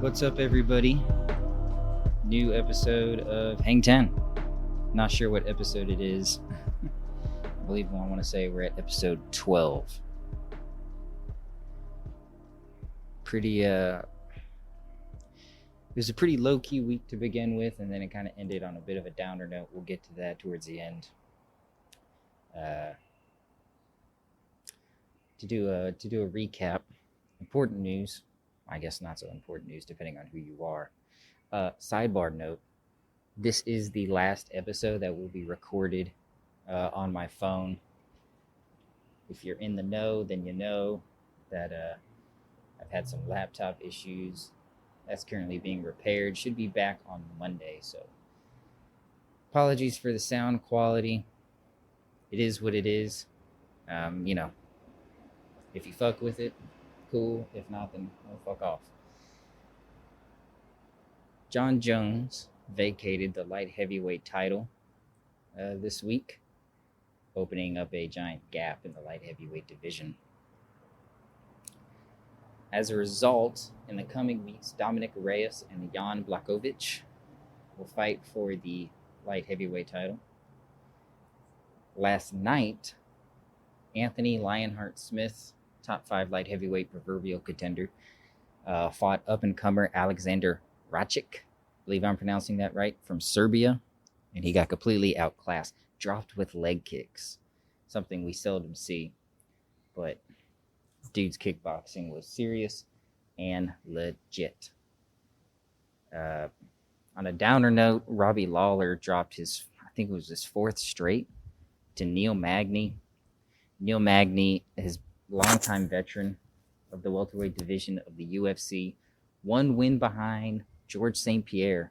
What's up, everybody? New episode of Hang 10. Not sure what episode it is. I believe I want to say we're at episode 12. It was a pretty low-key week to begin with, and then it kind of ended on a bit of a downer note. We'll get to that towards the end. To do a recap, important news. I guess not so important news, depending on who you are. Sidebar note, this is the last episode that will be recorded on my phone. If you're in the know, then you know that I've had some laptop issues. That's currently being repaired. Should be back on Monday, so apologies for the sound quality. It is what it is. If you fuck with it, cool. If not, then fuck off. John Jones vacated the light heavyweight title this week, opening up a giant gap in the light heavyweight division. As a result, in the coming weeks, Dominic Reyes and Jan Blachowicz will fight for the light heavyweight title. Last night, Anthony Lionheart Smith, top 5 light heavyweight proverbial contender, fought up-and-comer Alexander Rakic, I believe I'm pronouncing that right, from Serbia, and he got completely outclassed, dropped with leg kicks, something we seldom see, but dude's kickboxing was serious and legit. On a downer note, Robbie Lawler dropped his 4th straight to Neil Magny. Neil Magny is longtime veteran of the welterweight division of the UFC. 1 win behind George St. Pierre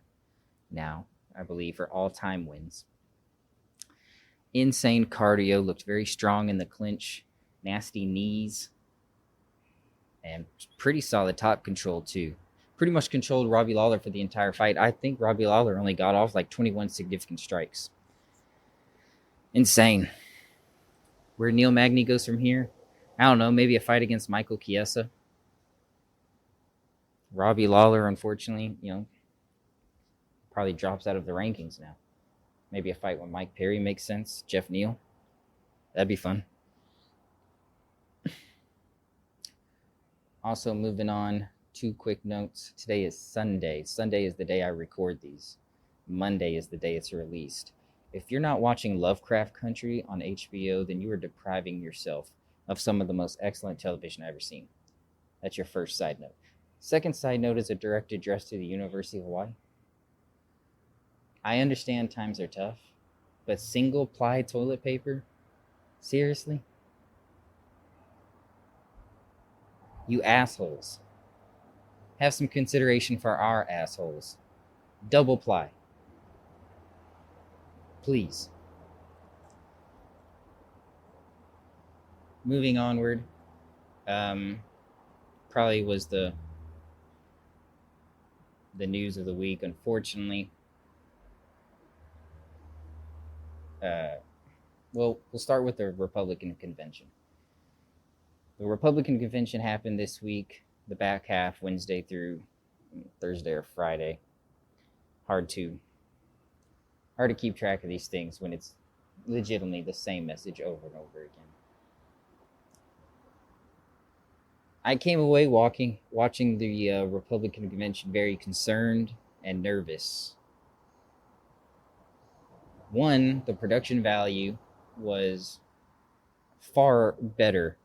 now, I believe, for all-time wins. Insane cardio, looked very strong in the clinch, nasty knees, and pretty solid top control too. Pretty much controlled Robbie Lawler for the entire fight. I think Robbie Lawler only got off like 21 significant strikes. Insane. Where Neil Magny goes from here, I don't know, maybe a fight against Michael Chiesa. Robbie Lawler, unfortunately, probably drops out of the rankings now. Maybe a fight with Mike Perry makes sense. Jeff Neal. That'd be fun. Also, moving on, 2 quick notes. Today is Sunday. Sunday is the day I record these. Monday is the day it's released. If you're not watching Lovecraft Country on HBO, then you are depriving yourself of some of the most excellent television I've ever seen. That's your first side note. Second side note is a direct address to the University of Hawaii. I understand times are tough, but single-ply toilet paper? Seriously? You assholes. Have some consideration for our assholes. Double ply. Please. Moving onward, probably was the news of the week, unfortunately. We'll start with the Republican convention. The Republican convention happened this week, the back half, Wednesday through Thursday or Friday. Hard to keep track of these things when it's legitimately the same message over and over again. I came away watching the Republican convention very concerned and nervous. One, the production value was far better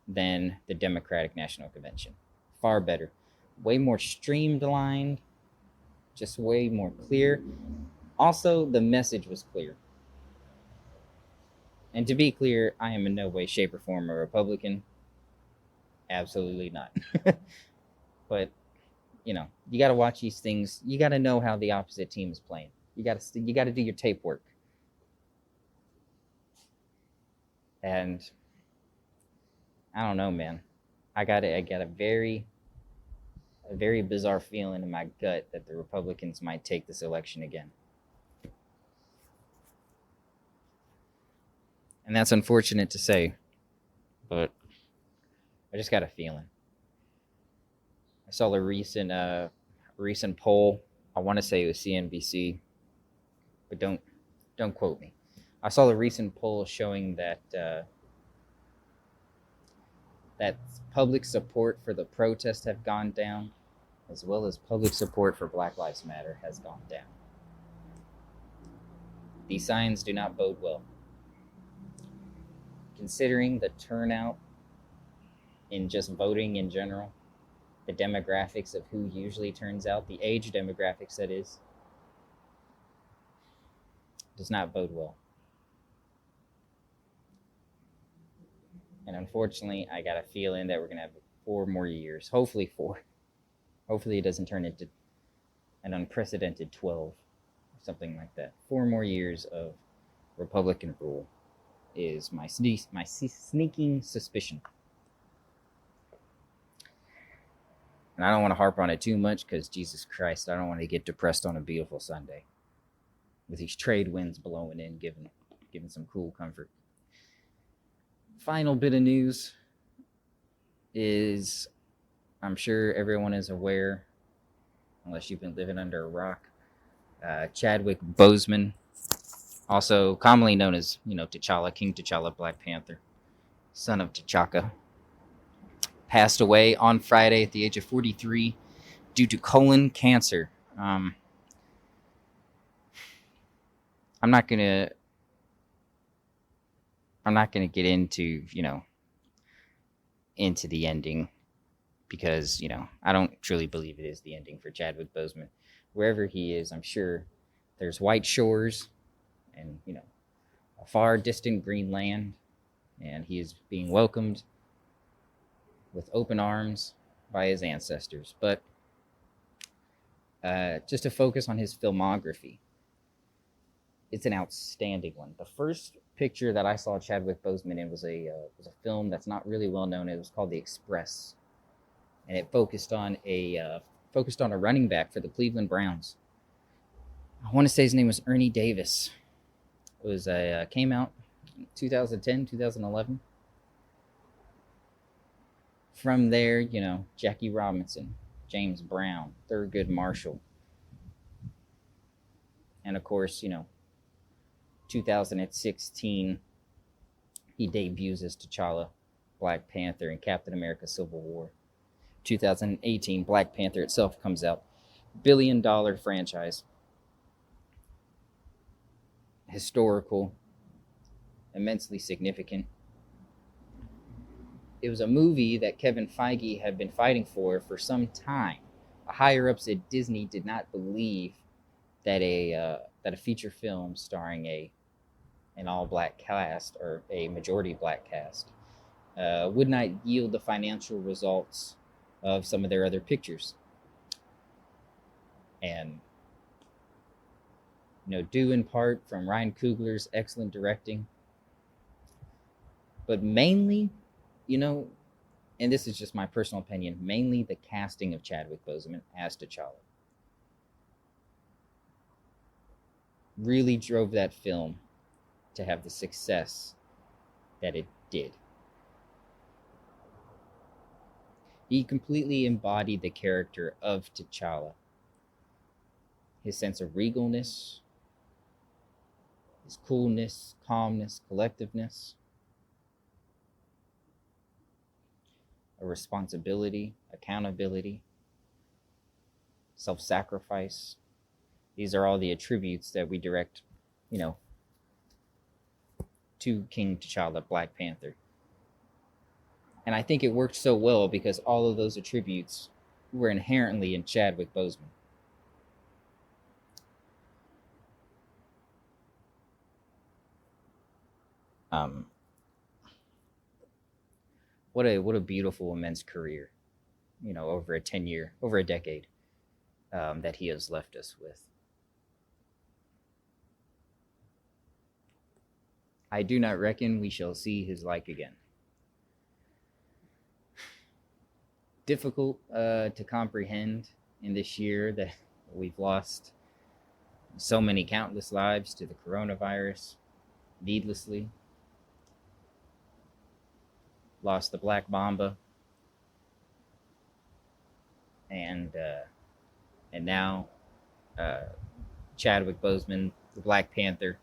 than the Democratic National Convention. Far better. Way more streamlined, just way more clear. Also, the message was clear. And to be clear, I am in no way, shape, or form a Republican. Absolutely not. But, you got to watch these things. You got to know how the opposite team is playing. You got to do your tape work. And I don't know, man. I got a very bizarre feeling in my gut that the Republicans might take this election again. And that's unfortunate to say, but I just got a feeling. I saw a recent recent poll. I want to say it was CNBC, but don't quote me. I saw a recent poll showing that that public support for the protests have gone down, as well as public support for Black Lives Matter has gone down. These signs do not bode well. Considering the turnout in just voting in general, the demographics of who usually turns out, the age demographics that is, does not bode well. And unfortunately, I got a feeling that we're going to have 4 more years, hopefully 4. Hopefully it doesn't turn into an unprecedented 12 or something like that. 4 more years of Republican rule is my sneaking suspicion. And I don't want to harp on it too much because, Jesus Christ, I don't want to get depressed on a beautiful Sunday with these trade winds blowing in, giving some cool comfort. Final bit of news is, I'm sure everyone is aware, unless you've been living under a rock, Chadwick Bozeman, also commonly known as, T'Challa, King T'Challa, Black Panther, son of T'Chaka, passed away on Friday at the age of 43 due to colon cancer. I'm not gonna get into the ending, because I don't truly believe it is the ending for Chadwick Bozeman. Wherever he is, I'm sure there's white shores and a far distant green land, and he is being welcomed with open arms by his ancestors. But just to focus on his filmography, it's an outstanding one. The first picture that I saw Chadwick Bozeman in was a film that's not really well known. It was called The Express, and it focused on a running back for the Cleveland Browns. I want to say his name was Ernie Davis. It was came out in 2010, 2011. From there, Jackie Robinson, James Brown, Thurgood Marshall, and of course, 2016, he debuts as T'Challa, Black Panther, in Captain America: Civil War. 2018, Black Panther itself comes out. $1 billion franchise. Historical. Immensely significant. It was a movie that Kevin Feige had been fighting for some time. The higher-ups at Disney did not believe that a feature film starring an all-black cast, or a majority black cast, would not yield the financial results of some of their other pictures. And due in part from Ryan Coogler's excellent directing, but mainly, and this is just my personal opinion, mainly the casting of Chadwick Bozeman as T'Challa really drove that film to have the success that it did. He completely embodied the character of T'Challa. His sense of regalness, his coolness, calmness, collectiveness, a responsibility, accountability, self-sacrifice. These are all the attributes that we direct, to King T'Challa, Black Panther. And I think it worked so well because all of those attributes were inherently in Chadwick Bozeman. What a beautiful, immense career, over a decade, that he has left us with. I do not reckon we shall see his like again. Difficult to comprehend in this year that we've lost so many countless lives to the coronavirus needlessly. Lost the Black Mamba, and and now Chadwick Bozeman, the Black Panther.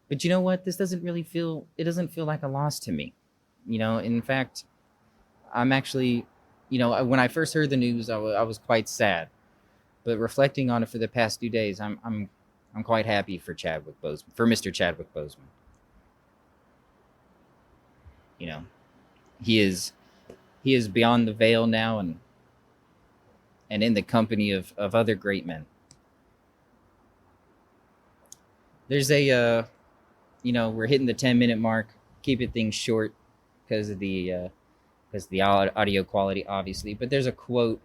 But you know what? This doesn't really feel. It doesn't feel like a loss to me. In fact, I'm actually, when I first heard the news, I was quite sad. But reflecting on it for the past 2 days, I'm quite happy for Chadwick Bozeman, for Mr. Chadwick Bozeman. He is beyond the veil now, and in the company of other great men. There's we're hitting the 10-minute mark. Keep things short because of the audio quality, obviously. But there's a quote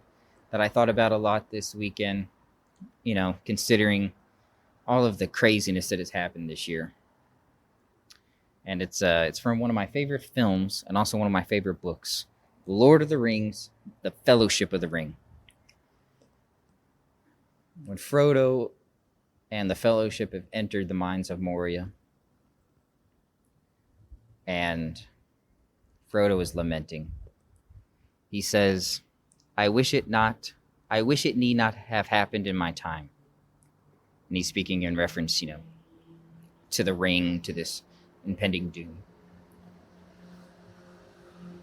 that I thought about a lot this weekend, considering all of the craziness that has happened this year. And it's from one of my favorite films and also one of my favorite books, Lord of the Rings, The Fellowship of the Ring. When Frodo and the Fellowship have entered the mines of Moria, and Frodo is lamenting, he says, I wish it need not have happened in my time. And he's speaking in reference, to the ring, to this impending doom.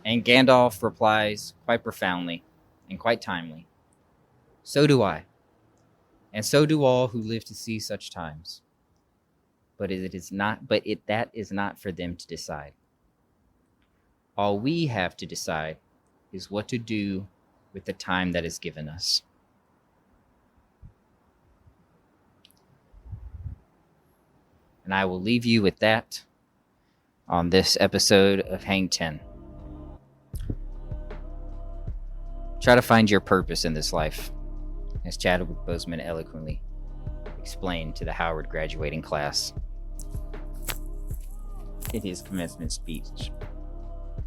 And Gandalf replies quite profoundly and quite timely, so do I, and so do all who live to see such times. But that is not for them to decide. All we have to decide is what to do with the time that is given us. And I will leave you with that on this episode of Hang 10. Try to find your purpose in this life, as Chadwick Bozeman eloquently explained to the Howard graduating class in his commencement speech.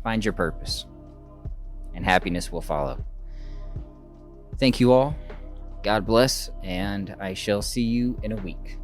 Find your purpose, and happiness will follow. Thank you all. God bless, and I shall see you in a week.